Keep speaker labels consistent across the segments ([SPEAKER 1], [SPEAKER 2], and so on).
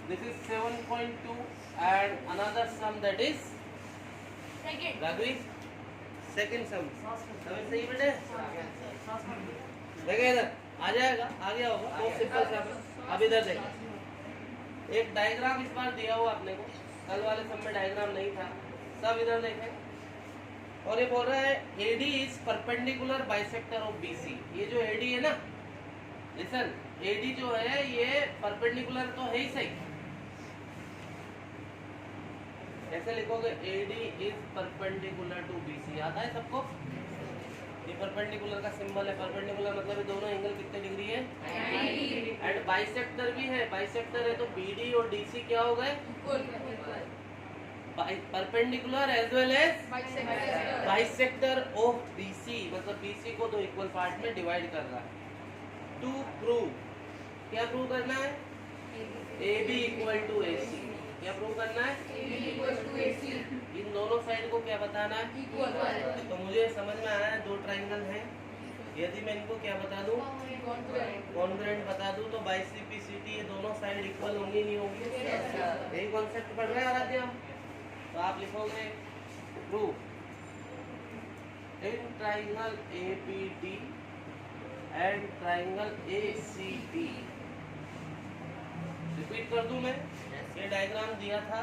[SPEAKER 1] This is 7.2 and another sum that is Raghavi second sum. समझ सही बेटे? देखिए इधर आ जाएगा, आ गया होगा, बहुत सिंपल सा है। अब इधर देखिए, एक डायग्राम इस बार दिया हुआ आपने को, कल वाले सम में डायग्राम नहीं था, सब इधर देखें। और ये बोल रहा है AD is perpendicular bisector of BC। ये जो AD है ना, लिसन, AD जो है ये परपेंडिकुलर तो है ही सही। ऐसे लिखोगे AD is perpendicular to BC, आता है सबको? ये परपेंडिकुलर का सिंबल है। परपेंडिकुलर मतलब ये दोनों एंगल कितने डिग्री है? 90। एंड बाइसेक्टर भी है, बाइसेक्टर है तो BD और DC क्या हो गए? Perpendicular as well as bisector of BC, मतलब BC को दो इक्वल पार्ट में डिवाइड कर रहा है। टू प्रूव, क्या प्रूव करना है? AB equal to AC। क्या प्रूव करना है? AB equal to AC। इन दोनों साइड को क्या बताना है? इक्वल। तो मुझे समझ में आया है, दो ट्राइंगल हैं, यदि मैं इनको क्या बता दूं? कॉन्ग्रुएंट बता दूं तो बाइसेक्टिविटी ये दोनों साइड इक्वल होंगी नहीं होंगी? यही कॉन्सेप्ट पढ़ रहे हैं आराध्य हम। तो आप लिखोगे prove in triangle ABD and triangle ACD। Repeat कर दूं मैं, ये डायग्राम दिया था,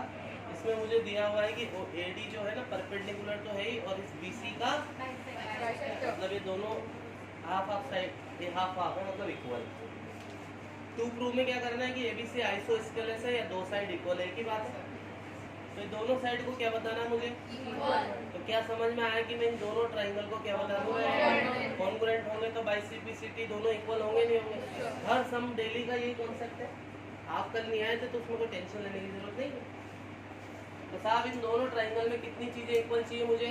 [SPEAKER 1] इसमें मुझे दिया हुआ है कि AD जो है ना परपेंडिकुलर तो है ही, और इस BC का मतलब ये दोनों हाफ हाफ साइड, ये हाफ हाफ है मतलब इक्वल। टू प्रूव में क्या करना है कि ABC आइसोस्केलेस है या दो साइड इक्वल है, एक ही बात है। तो दोनों साइड को क्या बताना है मुझे? इक्वल। तो क्या समझ में आया कि मैं इन दोनों ट्राइंगल को क्या बता दूं? कॉन्ग्रुएंट होंगे तो बाइसेक्टिविटी दोनों इक्वल होंगे नहीं होंगे? हर सम डेली का यही कॉन्सेप्ट है। आप कल नहीं आए थे तो उसमें कोई टेंशन लेने की जरूरत नहीं है। तो साहब इन दोनों ट्राइंगल में कितनी चीजें इक्वल चाहिए मुझे?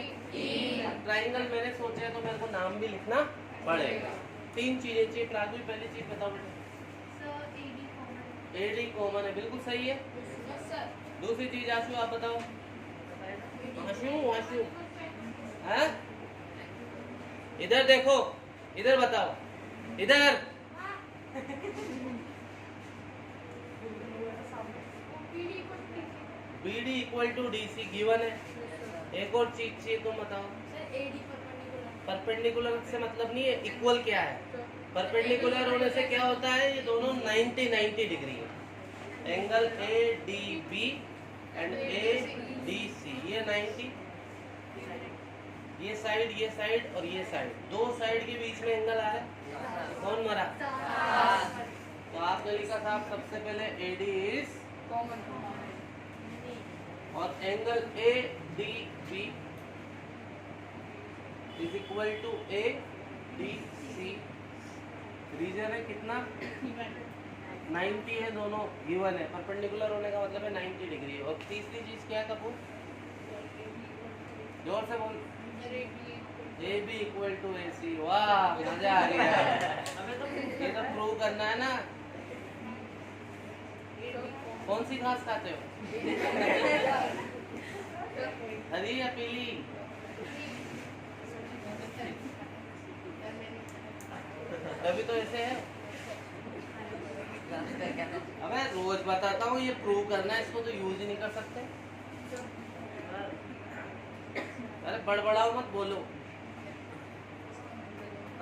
[SPEAKER 1] ट्राइंगल मैंने सोचा है तो मेरे को नाम भी लिखना पड़ेगा। तीन चीजें चाहिए। प्राथमिक पहली चीज बताओ बेटा। AD कॉमन है, बिल्कुल सही है। दूसरी चीज आशु आप बताओ। आशु हाँ, इधर देखो, इधर बताओ, इधर BD equal to DC given है। एक और चीज चाहिए, तुम बताओ। परपेंडिकुलर से मतलब नहीं है, इक्वल क्या है? परपेंडिकुलर होने से क्या होता है? ये दोनों 90 डिग्री है। एंगल ADB एंड ADC ये 90, ये साइड और ये साइड, दो साइड के बीच में एंगल आ रहा है, कौन मरा? तो आपने लिखा था सबसे पहले AD इज कॉमन और angle ADB is equal to ADC। Reason है कितना? 90 है, दोनों गिवन है। परपेंडिकुलर होने का मतलब है 90 डिग्री। और तीसरी चीज क्या है कपूर? जोर से बोल। AB equal to AC। वाह मजा आ गया। ये तो प्रूव करना है ना। कौन सी घास खाते हो? हरी या पीली? अभी तो ऐसे है। अबे रोज बताता हूँ, ये प्रूव करना है, इसको तो यूज ही नहीं कर सकते। अरे बड़बड़ाओ मत, बोलो।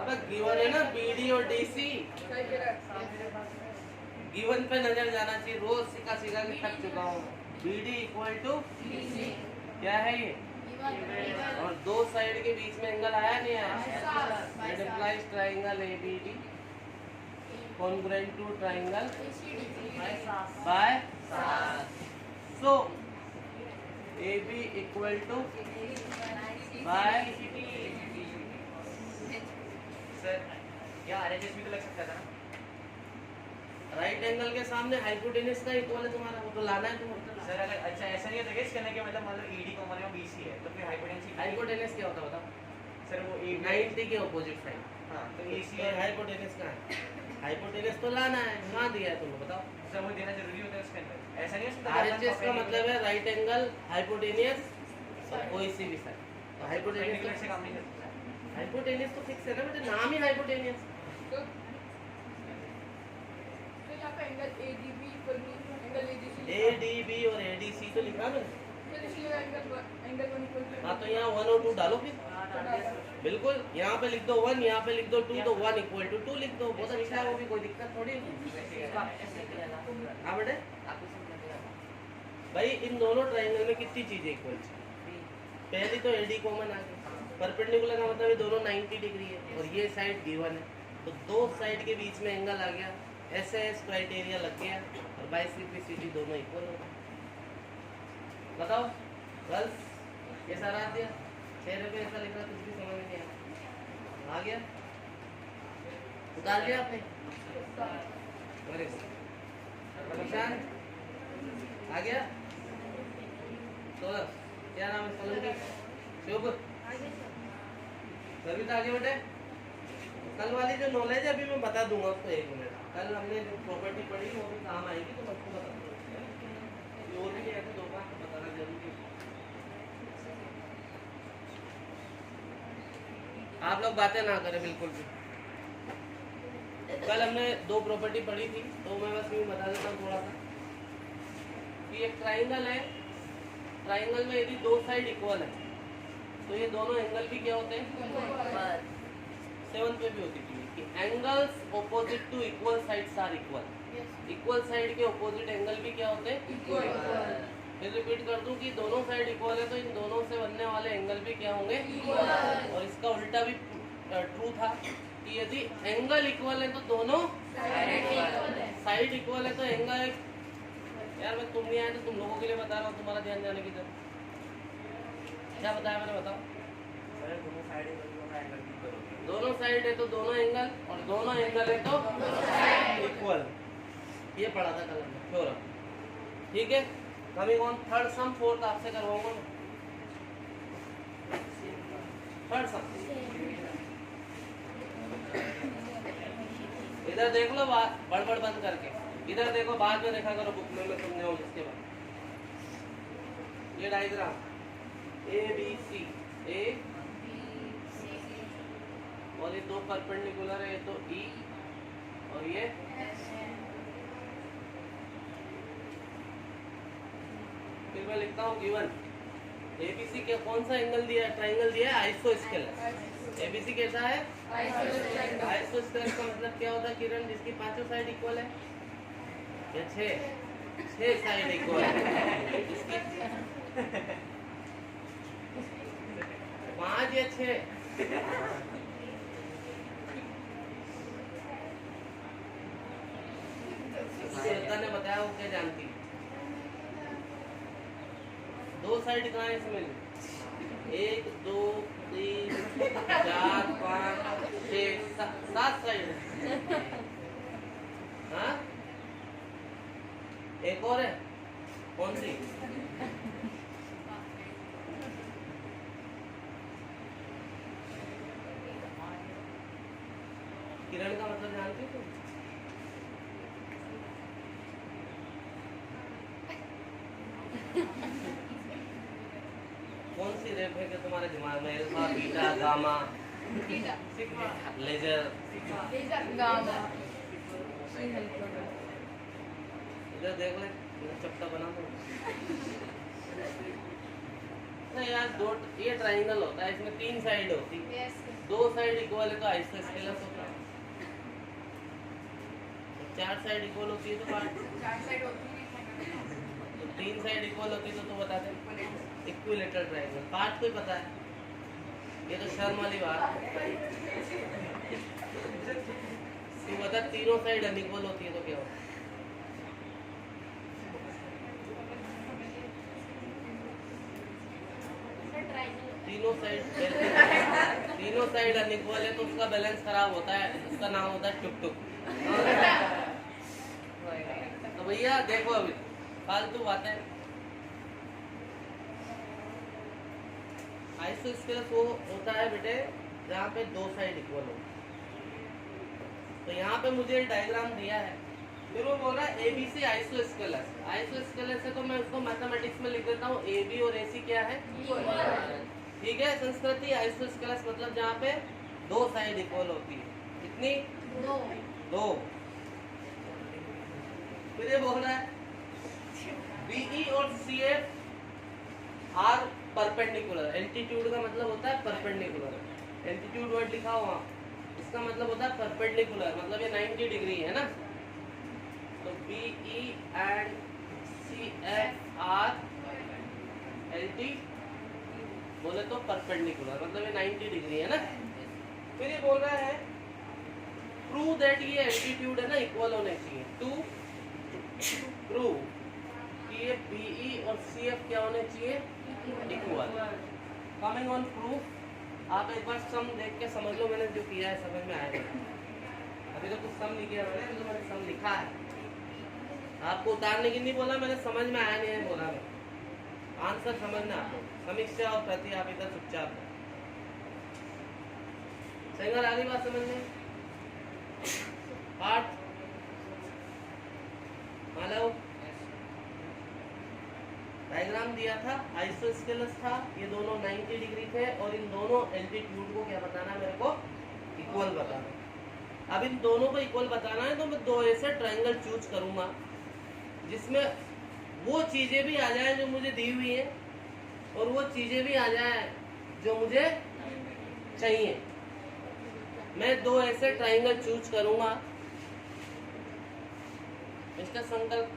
[SPEAKER 1] अबे गिवन है ना BD और DC, गिवन पे नजर जाना चाहिए। रोज सिखा सिखा के थक चुका हूँ। BD इक्वल टू क्या है ये? और दो साइड के बीच में एंगल आया नहीं आया? It implies triangle ABD congruent to triangle by so AB equal to by
[SPEAKER 2] sir क्या RHS भी तो लग सकता था ना?
[SPEAKER 1] राइट एंगल के सामने हाइपोटेनस का इक्वल है तुम्हारा, वो तो लाना है तुम्हें।
[SPEAKER 2] सर अगर अच्छा ऐसा नहीं होता क्या इसके के मतलब मान लो ED कॉमन है BC है तो फिर
[SPEAKER 1] हाइपोटेनस क्या होता है बताओ?
[SPEAKER 2] सर वो
[SPEAKER 1] 90 के ऑपोजिट साइड।
[SPEAKER 2] हाँ तो AC
[SPEAKER 1] और हाइपोटेनस का है, हाइपोटेनस तो लाना है, कहाँ दिया है तुमको बताओ?
[SPEAKER 2] सर वो देना जरूरी होता है उसके अंदर, ऐसा नहीं हो सकता?
[SPEAKER 1] RHS का मतलब है राइट एंगल हाइपोटेनियस कोई सी भी साइड। तो हाइपोटेनस
[SPEAKER 2] से काम नहीं करता।
[SPEAKER 1] हाइपोटेनियस तो फिक्स है ना बेटे, नाम ही हाइपोटेनियस।
[SPEAKER 3] तो यहाँ पे angle ADB equal to angle ADC
[SPEAKER 1] तो लिखा मैंने। हाँ तो यहाँ 1 और 2 डालो फिर। बिल्कुल, यहाँ पे लिख दो 1, यहाँ पे लिख दो 2, तो 1 = 2 लिख दो। बहुत अच्छा है, वो भी कोई दिक्कत थोड़ी है। हाँ बेटे, भाई इन दोनों ट्राइंगल में कितनी चीजें इक्वल है? पहली तो एडी कॉमन आ गई। परपेंडिकुलर का मतलब ये दोनों 90 डिग्री है और ये साइड गिवन है, तो दो साइड के बीच में एंगल आ गया, एसएस क्राइटेरिया लग गया और बाइसेक्ट्रिसिटी दोनों इक्वल हो गए। बताओ गर्ल्स, ये सारा आ गया? चेहरे पे ऐसा लिखा, कुछ भी समझ नहीं आया। आ गया? उतार लिया आपने? Very good. निशान आ गया? तो क्या नाम है सोलन की? शुभ सभी तो आगे बेटे। कल वाली जो नॉलेज है अभी मैं बता दूंगा उसको 1 मिनट। कल हमने जो प्रॉपर्टी पढ़ी वो भी काम आएगी, तो मैं उसको बता दूंगा। और भी ऐसे 2-5 तो बताना जरूरी है। आप लोग बातें ना करें बिल्कुल भी। कल हमने 2 प्रॉपर्टी पढ़ी थी, तो मैं बस यूँ बता देता हूँ थोड़ा सा कि एक ट्राइंगल है। ट्राइंगल में यदि 2 साइड इक्वल है तो ये दोनों एंगल भी क्या होते हैं? 7 पे भी होती थी कि angles opposite to equal sides are equal. Equal side के ऑपोजिट एंगल भी क्या होते हैं? इक्वल। फिर रिपीट कर दूं कि दोनों साइड इक्वल है तो इन दोनों से बनने वाले एंगल भी क्या होंगे? इक्वल। और इसका उल्टा भी ट्रू था कि यदि एंगल इक्वल है तो दोनों साइड इक्वल है, तो एंगल यार मैं तुम नहीं आए तो तुम लोगों के लिए बता रहा हूँ, तुम्हारा ध्यान जाने की जरूरत। क्या बताया मैंने, बताओ? दोनों साइड है तो दोनों एंगल, और दोनों एंगल है तो इक्वल। ये पढ़ा था कल हमने, छोड़ा। ठीक है, coming on third some. Fourth आपसे करवाऊंगा मैं। थर्ड सम इधर देख लो, बड़बड़ बंद करके इधर देखो, बाद में देखा करो बुक में, मैं समझाऊँ इसके बाद। ये डायग्राम ABC A और ये 2 परपेंडिकुलर है, ये तो E और ये फिर मैं लिखता हूँ गिवन ABC के कौन सा एंगल दिया है? ट्राइंगल दिया है आइसोस्केलस। ABC कैसा है? आइसोस्केलस का मतलब क्या होता है किरण? जिसकी 5 साइड इक्वल है या 6 साइड इक्वल है। इसकी 5 या 6 श्वेता ने बताया, वो क्या जानती? 2 साइड कहाँ है इसमें? 1 2 3 4 5 6 7 साइड है। हाँ, एक और है, कौन सी? किरण का मतलब जानती हो तुम? कौन सी रेप है कि तुम्हारे दिमाग में? अल्फा, बीटा, गामा, लेजर, गामा। इधर देख ले, चपटा बना दो। नहीं यार, ये ट्राइंगल होता है, इसमें 3 साइड होती है। 2 साइड इक्वल है तो आइसोस्केलस होता है। 4 साइड इक्वल होती है तो 4 साइड होती है। तो 3 साइड इक्वल होती है तो बता दे इक्विलेटरल ट्रायंगल। पार्ट कोई पता है? ये तो शर्म वाली बात है। तू बता, तीनों साइड अनइक्वल होती है तो क्या होता है? तीनों साइड अनइक्वल है तो उसका बैलेंस खराब होता है, उसका नाम होता है टुक टुक। तो भैया देखो, अभी फालतू बातें। आइसोस्केलस वो होता है बेटे जहाँ पे 2 साइड इक्वल हो। तो यहाँ पे मुझे डायग्राम दिया है, फिर वो बोल रहा है ABC आइसोस्केलस। आइसोस्केलस है तो मैं उसको मैथमेटिक्स में लिख देता हूँ AB और AC क्या है? ठीक है। संस्कृति आइसोस्केलस मतलब जहाँ पे 2 साइड इक्वल होती है। कितनी? 2। फिर ये बोल रहा है बीई और सीएफ आर परपेंडिकुलर। एल्टीट्यूड का मतलब होता है परपेंडिकुलर। एल्टीट्यूड वर्ड लिखा हुआ, इसका मतलब होता है परपेंडिकुलर, मतलब ये 90 डिग्री है ना। तो बीई एंड सीएफ आर एल्टी बोले तो परपेंडिकुलर, मतलब ये 90 डिग्री है ना। फिर ये बोल रहा है प्रूव दैट ये एल्टीट्यूड है ना इक्वल होने चाहिए। टू प्रूव कि ये बीई और सीएफ क्या होने चाहिए, इक्वल। कमिंग ऑन प्रूफ, आप एक बार सम देख के समझ लो, मैंने जो किया है समझ में आएगा। अभी तो कुछ सम नहीं किया मैंने, अभी तो मैंने सम लिखा है। आपको उतारने की नहीं बोला मैंने, समझ में आया नहीं है बोला मैं, आंसर समझना आपको। समीक्षा और प्रतियापिता चुपचाप सिंगल आगे बात समझने। पार्ट हेलो, डायग्राम दिया था, आइसोस्केलस था, ये दोनों 90 डिग्री थे और इन दोनों एल्टीट्यूड को क्या बताना है मेरे को, इक्वल बताना। अब इन दोनों को इक्वल बताना है तो मैं दो ऐसे ट्रायंगल चूज करूंगा जिसमें वो चीजें भी आ जाए जो मुझे दी हुई है और वो चीजें भी आ जाए जो मुझे चाहिए। मैं दो ऐसे ट्रायंगल चूज करूंगा। मिस्टर संकल्प,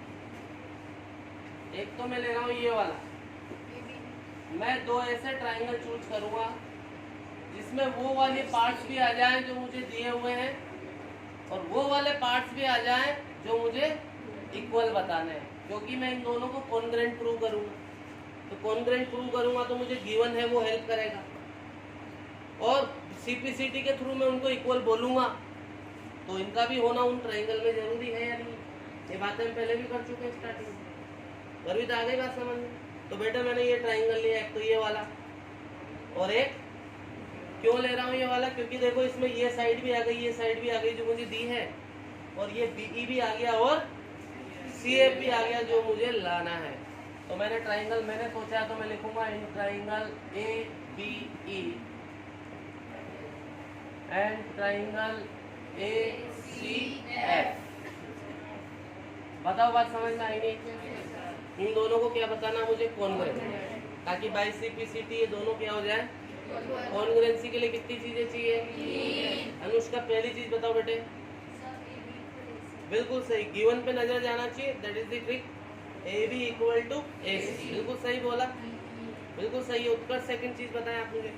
[SPEAKER 1] एक तो मैं ले रहा हूँ ये वाला, मैं दो ऐसे ट्रायंगल चूज करूंगा जिसमें वो वाले पार्ट्स भी आ जाएं जो मुझे दिए हुए हैं और वो वाले पार्ट्स भी आ जाएं जो मुझे इक्वल बताने हैं, क्योंकि मैं इन दोनों को कॉन्ग्रुएंट प्रूव करूंगा। तो कॉन्ग्रुएंट प्रूव करूंगा तो मुझे गिवन है वो हेल्प करेगा, और सीपीसीटी के थ्रू मैं उनको इक्वल बोलूंगा तो इनका भी होना उन ट्रायंगल में जरूरी है या नहीं। ये बातें हम पहले भी कर चुके हैं स्टार्टिंग में, अभी तो आ गई बात समझ में। तो बेटा मैंने ये ट्रायंगल लिया, एक तो ये वाला और एक, क्यों ले रहा हूँ ये वाला, क्योंकि देखो इसमें ये साइड भी आ गई, ये साइड भी आ गई जो मुझे दी है, और ये बीई भी आ गया और सीएफ भी आ गया जो मुझे लाना है। तो मैंने ट्रायंगल मैंने सोचा तो मैं लिखूंगा in triangle A B E and triangle A C F. बताओ बात समझ में आई नहीं। इन दोनों को क्या बताना मुझे, कॉन्ग्रुएंट, ताकि बाई सीपीसीटी ये दोनों क्या हो जाए। कॉन्ग्रुएंसी के लिए कितनी चीजें चाहिए, अनुष्का पहली चीज बताओ बेटे। बिल्कुल सही, गिवन पे नजर जाना चाहिए, that is the trick. A B equal to A C, बिल्कुल सही बोला, बिल्कुल सही है। उत्कर्ष सेकंड चीज बताएं आप मुझे।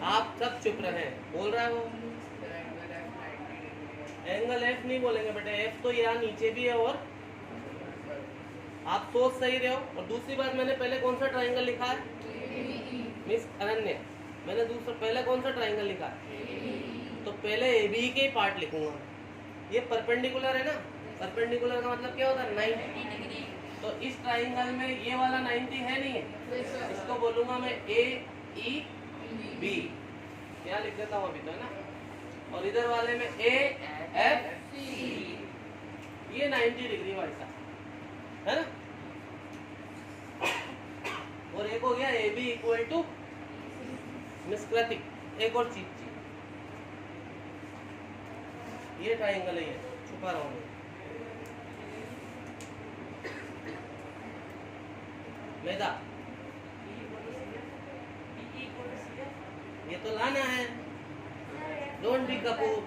[SPEAKER 1] आप सब चुप रहे, बोल रहा है वो। एंगल एफ नहीं बोलेंगे बेटे, एफ तो यहाँ नीचे भी है और आप सोच सही रहे हो। और दूसरी बात, मैंने पहले कौन सा ट्रायंगल लिखा है मिस अनन्या, मैंने दूसरा पहले कौन सा ट्रायंगल लिखा है, तो पहले ए बी के पार्ट लिखूंगा। ये परपेंडिकुलर है ना, परपेंडिकुलर का मतलब क्या होता है 90। तो इस ट्रायंगल में ये वाला 90 है नहीं है, इसको बोलूंगा मैं ए ई बी, क्या लिख देता हूँ अभी तो है ना, और इधर वाले में ए एफ सी, ये 90 डिग्री वाला है ना। और एक हो गया A B equal to miss Kritik, एक और चीज ये ट्रायंगल है, ये छुपा रहा हूँ मैदा, ये तो लाना है। Don't be Kapoor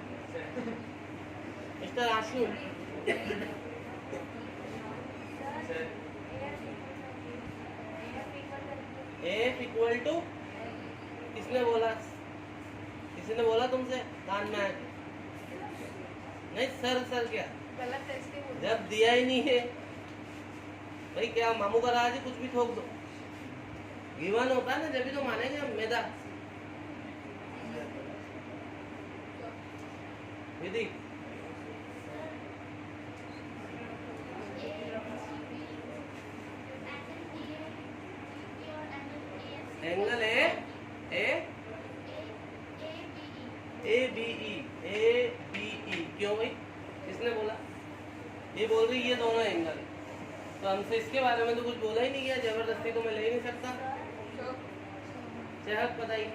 [SPEAKER 1] mister Ashu. F equal to, किसने बोला, किसी ने बोला तुमसे कान में नहीं, सर सर क्या जब दिया ही नहीं है भाई, क्या मामू का राज है, कुछ भी ठोक दो। गिवन होता है ना जब भी तो मानेंगे हम। मैदा विधि एंगल ए बी ई, क्यों भाई, किसने बोला, ये बोल रही ये दोनों एंगल, तो हमसे इसके बारे में तो कुछ बोला ही नहीं गया, जबरदस्ती तो मैं ले ही नहीं सकता। सेहत बताइए।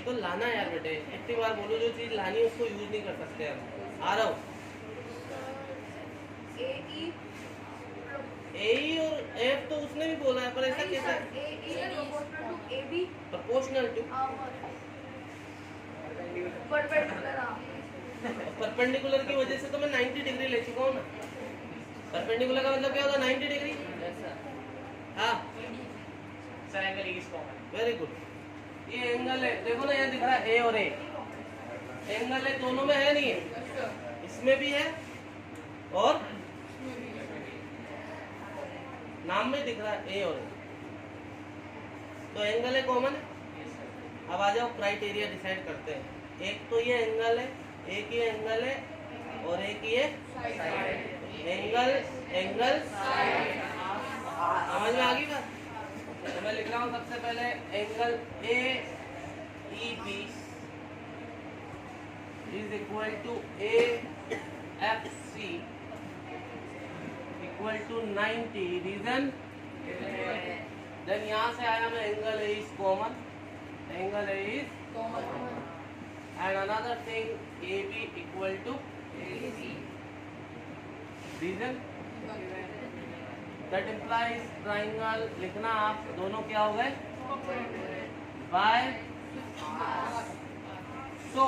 [SPEAKER 1] तो लाना यार बेटे, इतनी बार बोलो जो चीज लानी है उसको यूज नहीं कर सकते हम। आ रहा हूँ। ए और एफ तो उसने भी बोला है, पर ऐसा कैसा प्रोपोर्शनल टू परपेंडिकुलर की वजह से तो मैं 90 डिग्री ले चुका हूँ ना। परपेंडिकुलर का मतलब क्या होगा? 90 डिग्री। हाँ
[SPEAKER 2] sir angle is common.
[SPEAKER 1] Very good. ये एंगल है, देखो ना यहाँ दिख रहा है ए और ए, एंगल है, दोनों में है नहीं है, इसमें भी है और नाम में दिख रहा है ए और ए, तो एंगल है कॉमन है। अब आ जाओ क्राइटेरिया डिसाइड करते हैं। एक तो ये एंगल है, एक ये एंगल है और एक ये एंगल एंगल समझ में आ गई बात? तो मैं लिख रहा हूँ सबसे पहले angle A E B is equal to A F C equal to 90 reason. Then यहाँ से आया मैं angle A is common, angle A is and another thing AB equal to reason that implies triangle लिखना आप दोनों क्या हो गए by so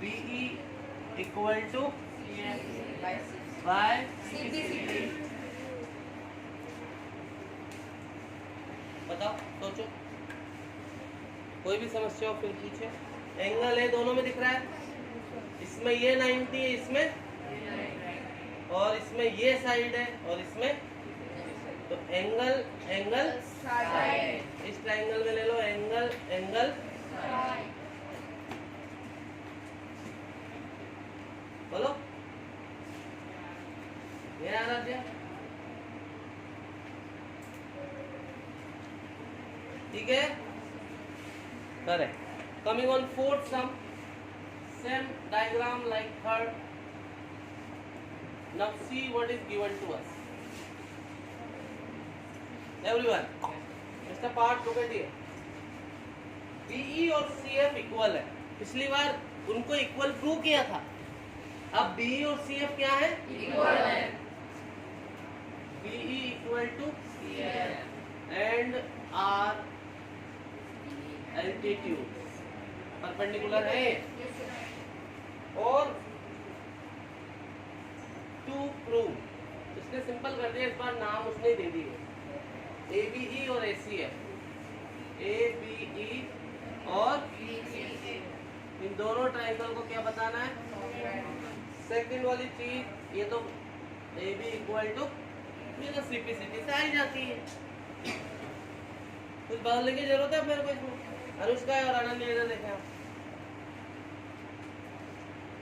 [SPEAKER 1] BE equal to by बताओ सोचो, कोई भी समस्या हो फिर पूछे। एंगल है, दोनों में दिख रहा है, इसमें ये 90 है, इसमें और इसमें ये साइड है और इसमें, तो एंगल एंगल इस ट्रायंगल में ले लो एंगल एंगल बोलो ये आराध्या ठीक है। Correct. Coming on fourth sum, same diagram like third. Now see what is given to us. Everyone, Mr. Part look at here. BE और CF इक्वल है। पिछली बार उनको इक्वल प्रूव किया था। अब BE और CF क्या है? इक्वल है। BE equal to CF and R altitude perpendicular है। और टू प्रूव इसने सिंपल कर दिया, इस बार नाम उसने दे दिए ABE और ACF, ABE और इन दोनों ट्रायंगल को क्या बताना है? सेकंड वाली चीज ये तो AB इक्वल टू ये तो CPCT से आई जाती है, कुछ बदलने की जरूरत है मेरे को इसमें? अनुष्का और आनंद इधर देखें आप,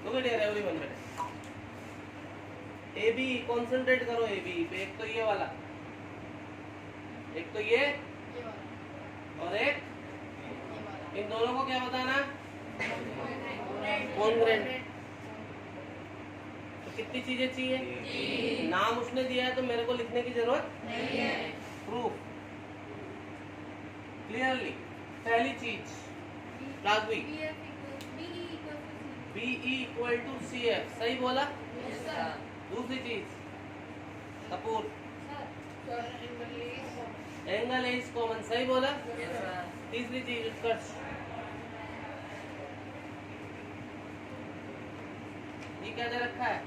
[SPEAKER 1] तो क्या डियर एवरीवन बेटे AB कंसंट्रेट करो AB पे, एक तो ये वाला, एक तो ये और एक, इन दोनों को क्या बताना? कॉन्ग्रुएंट। तो कितनी चीजें चाहिए? नाम उसने दिया है तो मेरे को लिखने की जरूरत नहीं है। Proof clearly. पहली चीज Raghavi BE equal to CF सही बोला? दूसरी चीज Kapoor angle A is common सही बोला? तीसरी चीज उत्कर्ष ये क्या दे रखा है?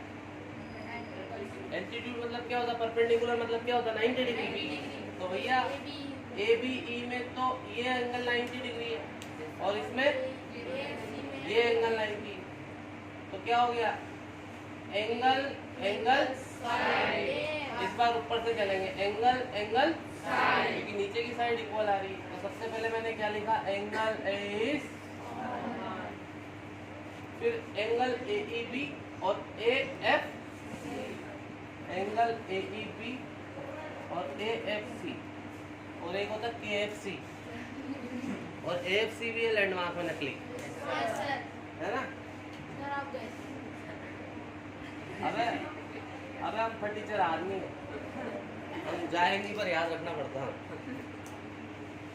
[SPEAKER 1] एल्टीट्यूड मतलब क्या होता? परपेंडिकुलर मतलब क्या होता? 90 डिग्री। तो भैया ABE में तो ये एंगल 90 डिग्री है और इसमें ये एंगल 90, तो क्या हो गया? एंगल एंगल इस बार ऊपर से चलेंगे, एंगल एंगल क्योंकि नीचे की साइड इक्वल आ रही है। तो सबसे पहले मैंने क्या लिखा? एंगल इज, फिर एंगल AEB और AF, एंगल AEB और AFC, और एक होता KFC, और AFC भी है लैंडमार्क में नकली है ना। अबे हम फटीचर आदमी है, हम जाएंगे पर याद रखना पड़ता है,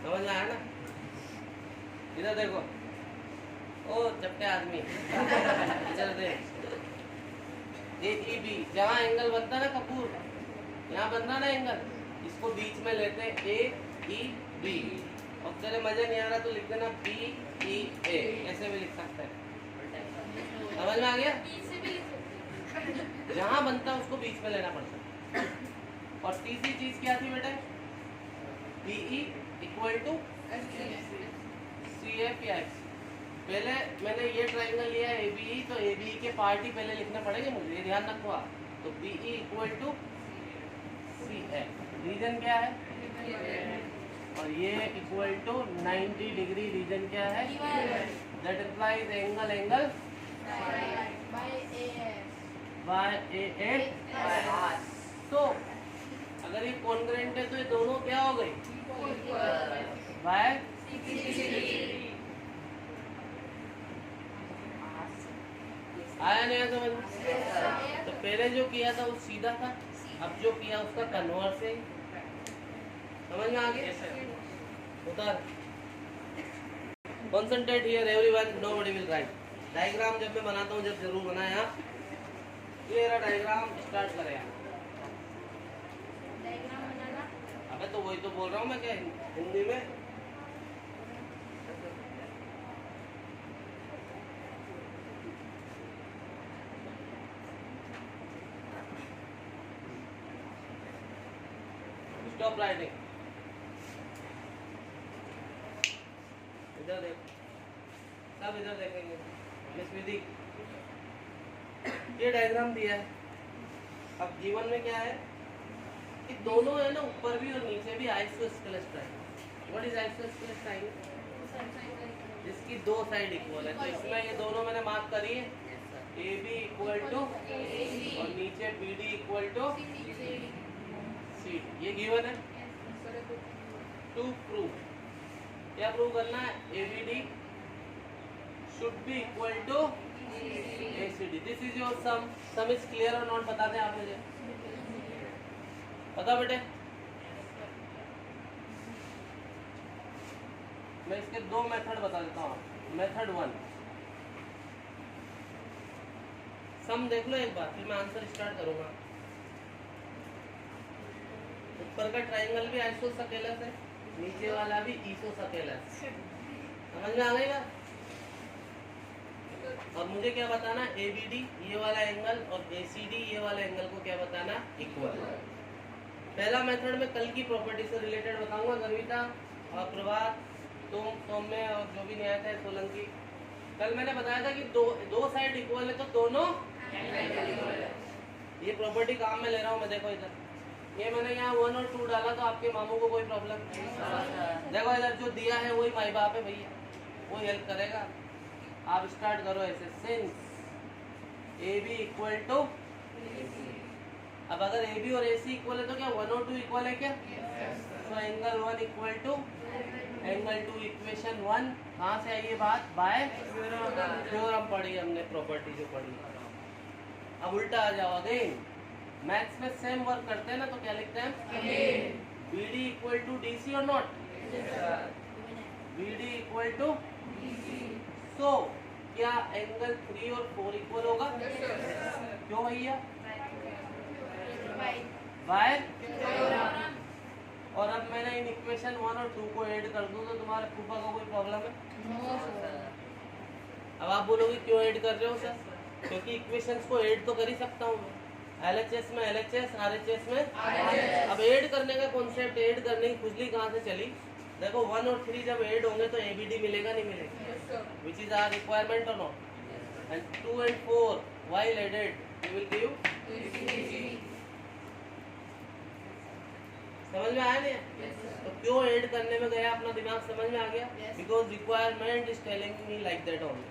[SPEAKER 1] समझ में आया ना? इधर देखो, ओ चपटे आदमी इधर देख, AEB जहाँ एंगल बनता ना कपूर, यहाँ बनता ना एंगल, इसको बीच में लेते हैं AEB। और तेरे मजे नहीं आ रहा तो लिख देना BEA, ऐसे भी लिख सकते हैं। समझ में आ गया? जहाँ बनता है उसको बीच में लेना पड़ता है। और तीसरी चीज क्या थी बेटा? BE इक्वल टू CF या X। पहले मैंने ये ट्राइंगल लिया है ABE, तो ABE के पार्ट ही पहले लिखने पड़ेंगे मुझे, ये ध्यान रखो आप। तो BE equal to CF, reason क्या है? और ये इक्वल टू 90 डिग्री, रीजन क्या है? That implies angle by AF। तो अगर ये कॉन्ग्रुएंट है तो ये दोनों क्या हो गई? बाय आया नहीं समझ? तो पहले जो किया था वो सीधा था, अब जो किया उसका कन्वर्स है। समझ में आ गया? उधर concentrate here everyone, nobody will write. Diagram जब मैं बनाता हूँ, जब जरूर बनाया, ये रहा डायग्राम, स्टार्ट करें। अबे तो वही तो बोल रहा हूँ मैं, क्या हिंदी में? स्टॉप राइटिंग, इधर देखो, सब इधर देखेंगे। मिस विधि, ये डायग्राम दिया है। अब जीवन में क्या है कि दोनों है ना, ऊपर भी और नीचे भी isosceles triangle. What is isosceles triangle? इसकी दो साइड इक्वल है, तो इसमें ये दोनों मैंने मार्क करी है, AB इक्वल टू और नीचे BD इक्वल टू CD, ये गिवन है। टू प्रूव, क्या प्रूव करना है? ABD should be equal to ACD। This is your sum. Sum is clear और नॉट? बता दें आप मुझे, पता बेटे? मैं इसके दो मेथड बता देता हूँ। मेथड 1, सम देख लो एक बार, फिर मैं आंसर स्टार्ट करूंगा। ऊपर का ट्राइंगल भी आइसोस्केलेस है, नीचे वाला भी इसोस्केलेस। समझ में आ गई बात? और मुझे क्या बताना? ABD ये वाला एंगल और ACD ये वाला एंगल को क्या बताना? इक्वल। पहला मेथड में कल की प्रॉपर्टी से रिलेटेड बताऊंगा। गर्विता और प्रभात, तुम, सौम्य और जो भी नहीं आया था सोलंकी, कल मैंने बताया था कि दो साइड इक्वल है तो दोनों ये प्रॉपर्टी काम में ले रहा हूँ मैं। देखो इधर, ये मैंने यहाँ 1 और 2 डाला तो आपके मामू को कोई प्रॉब्लम नहीं। देखो इधर जो दिया है वही माई बाप है भैया, वो हेल्प करेगा। आप स्टार्ट करो ऐसे, सिंस AB इक्वल टू, अब अगर AB और AC इक्वल है तो क्या 1 और 2 इक्वल है क्या? तो angle 1 equal to angle 2, equation 1 कहाँ से आई ये बात? बाय थ्योरम पढ़ी हमने, प्रॉपर्टी जो पढ़ी। अब उल्टा आ जाओ अगेन, मैथ्स में सेम वर्क करते हैं ना, तो क्या लिखते हैं? BD इक्वल टू DC और नॉट? BD इक्वल टू, सो क्या एंगल 3 और 4 इक्वल होगा? क्यों भैया? बाय। और अब मैंने इन इक्वेशन 1 और 2 को ऐड कर दूं तो तुम्हारे फूफा का कोई प्रॉब्लम है? अब आप बोलोगे क्यों ऐड कर रहे हो सर? क्योंकि इक्वेशंस को ऐड तो कर ही सकता हूँ मैं। LHS में LHS, RHS में RHS। अब ऐड करने का कॉन्सेप्ट, ऐड करने की खुजली कहाँ से चली? देखो 1 और 3 जब ऐड होंगे तो ABD मिलेगा नहीं मिलेगा? विच इज आवर रिक्वायरमेंट और not? And 2 and 4 while added we will give। समझ में आया नहीं? तो क्यों ऐड करने में गया, अपना दिमाग समझ में आ गया? Because requirement is telling me like that only.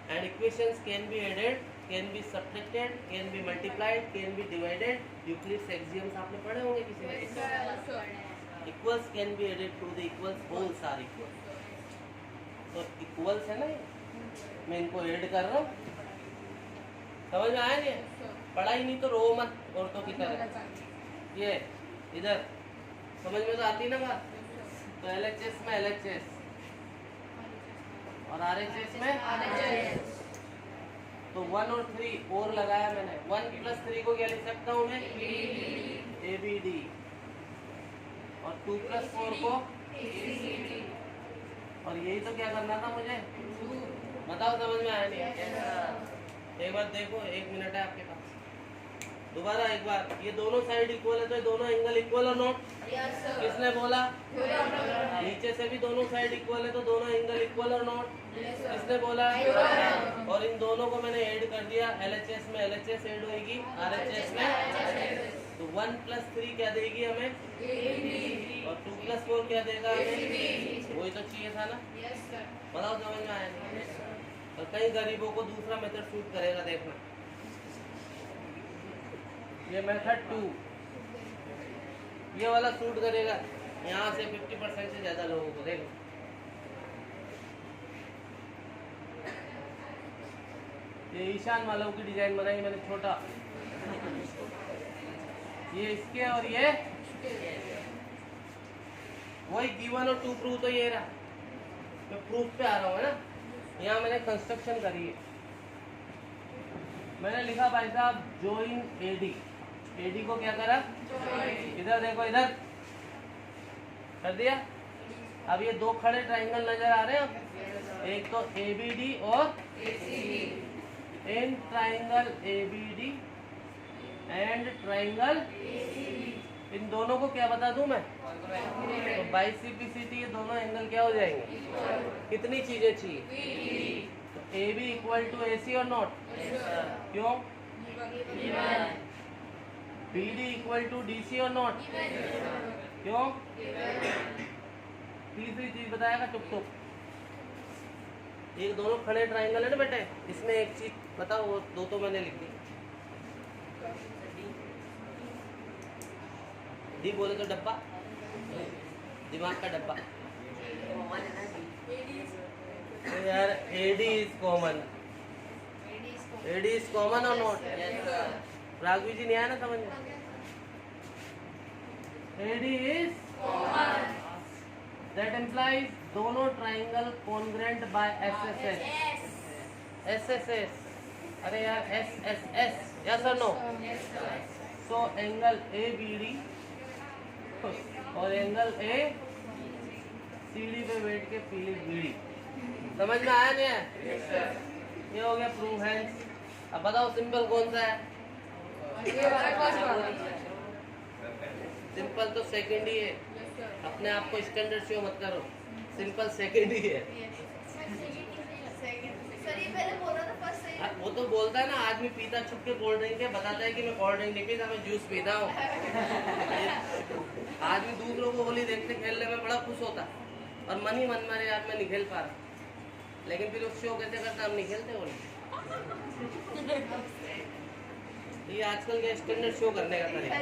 [SPEAKER 1] And equations can be added, can be subtracted, can be multiplied, can be divided. Euclid's axioms आपने पढ़े होंगे किसी ने? Equals can be added to the equals, wholes are equal. तो equals है ना ये, मैं इनको ऐड कर रहा हूँ। समझ में आया नहीं? पढ़ा ही नहीं तो रो मत औरतों की तरह। ये इधर समझ में तो आती ना बात? तो LHS में LHS, और RHS में तो 1 और 3 और लगाया मैंने। 1 + 3 को क्या लिख सकता हूँ मैं? ABD। और 2 + 4 को और यही तो क्या करना था मुझे? बताओ समझ में आया नहीं? एक बार देखो, 1 मिनट है आपके पास। दोबारा एक बार, ये दोनों साइड इक्वल है तो ये दोनों एंगल इक्वल और नॉट? किसने बोला? नीचे से भी दोनों साइड इक्वल है तो दोनों एंगल इक्वल और नॉट? किसने बोला? और इन दोनों को मैंने ऐड कर दिया। LHS में LHS ऐड होगी, RHS में तो 1 + 3 क्या देगी हमें? और 2 + 4 क्या देगा हमें? वही तो चाहिए था ना? बताओ समझ में आया नहीं? और कई गरीबों को दूसरा मेथड सूट करेगा, देखना। ये मेथड 2 ये वाला सूट करेगा यहाँ से 50% से ज्यादा लोगों को। देखो ये ईशान मालव की डिजाइन बनाई मैंने, छोटा। ये इसके और ये वही गिवन और 2 प्रूफ तो ये रहा। मैं प्रूफ पे आ रहा हूँ ना। यहाँ मैंने कंस्ट्रक्शन करी है। मैंने लिखा भाई साहब जॉइन AD को क्या करा? इधर देखो, इधर कर दिया। अब ये 2 खड़े ट्राइंगल नजर आ रहे हैं, एक तो ABD और in triangle ABD and triangle in दोनों को क्या बता दूं मैं? तो बाइसिपिसिटी, ये दोनों एंगल क्या हो जाएंगे? कितनी चीजें चाहिए? तो AB = AC और नॉट? क्यों? BD = DC और नॉट? क्यों? तीसरी चीज बताएगा टुक टुक। ये दोनों खड़े ट्राइंगल है ना बेटे, इसमें एक चीज बताओ, वो 2 तो मैंने लिख दी। डी बोले तो डब्बा, दिमाग का डब्बा। तो यार AD is common. AD is common और नॉट? राघवी जी नहीं आया ना समझ में? AD is common. That implies दोनों ट्राइंगल कॉन्ग्रुएंट बाय SSS। अरे यार SSS, यस और नो? सो एंगल ABD और एंगल ACD पे बैठ के BD। समझ में आया नहीं है? ये हो गया प्रूफ हैंड्स। अब बताओ सिंपल कौन सा है? सिंपल तो सेकंड ही है। अपने आप को स्टैंडर्ड शो मत करो, सिंपल सेकंड ही है। वो तो बोलता है ना, आदमी पीता छुप के कोल्ड ड्रिंक है, बताता है कि मैं कोल्ड ड्रिंक नहीं पीता, मैं जूस पीता हूँ। आदमी दूसरों को होली देखते खेलने में बड़ा खुश होता और मन ही मन में यार मैं नहीं खेल पा रहा, लेकिन फिर उस शो कैसे करता, हम नहीं खेलते होली। ये आजकल के स्टैंडर्ड शो करने का तरीका।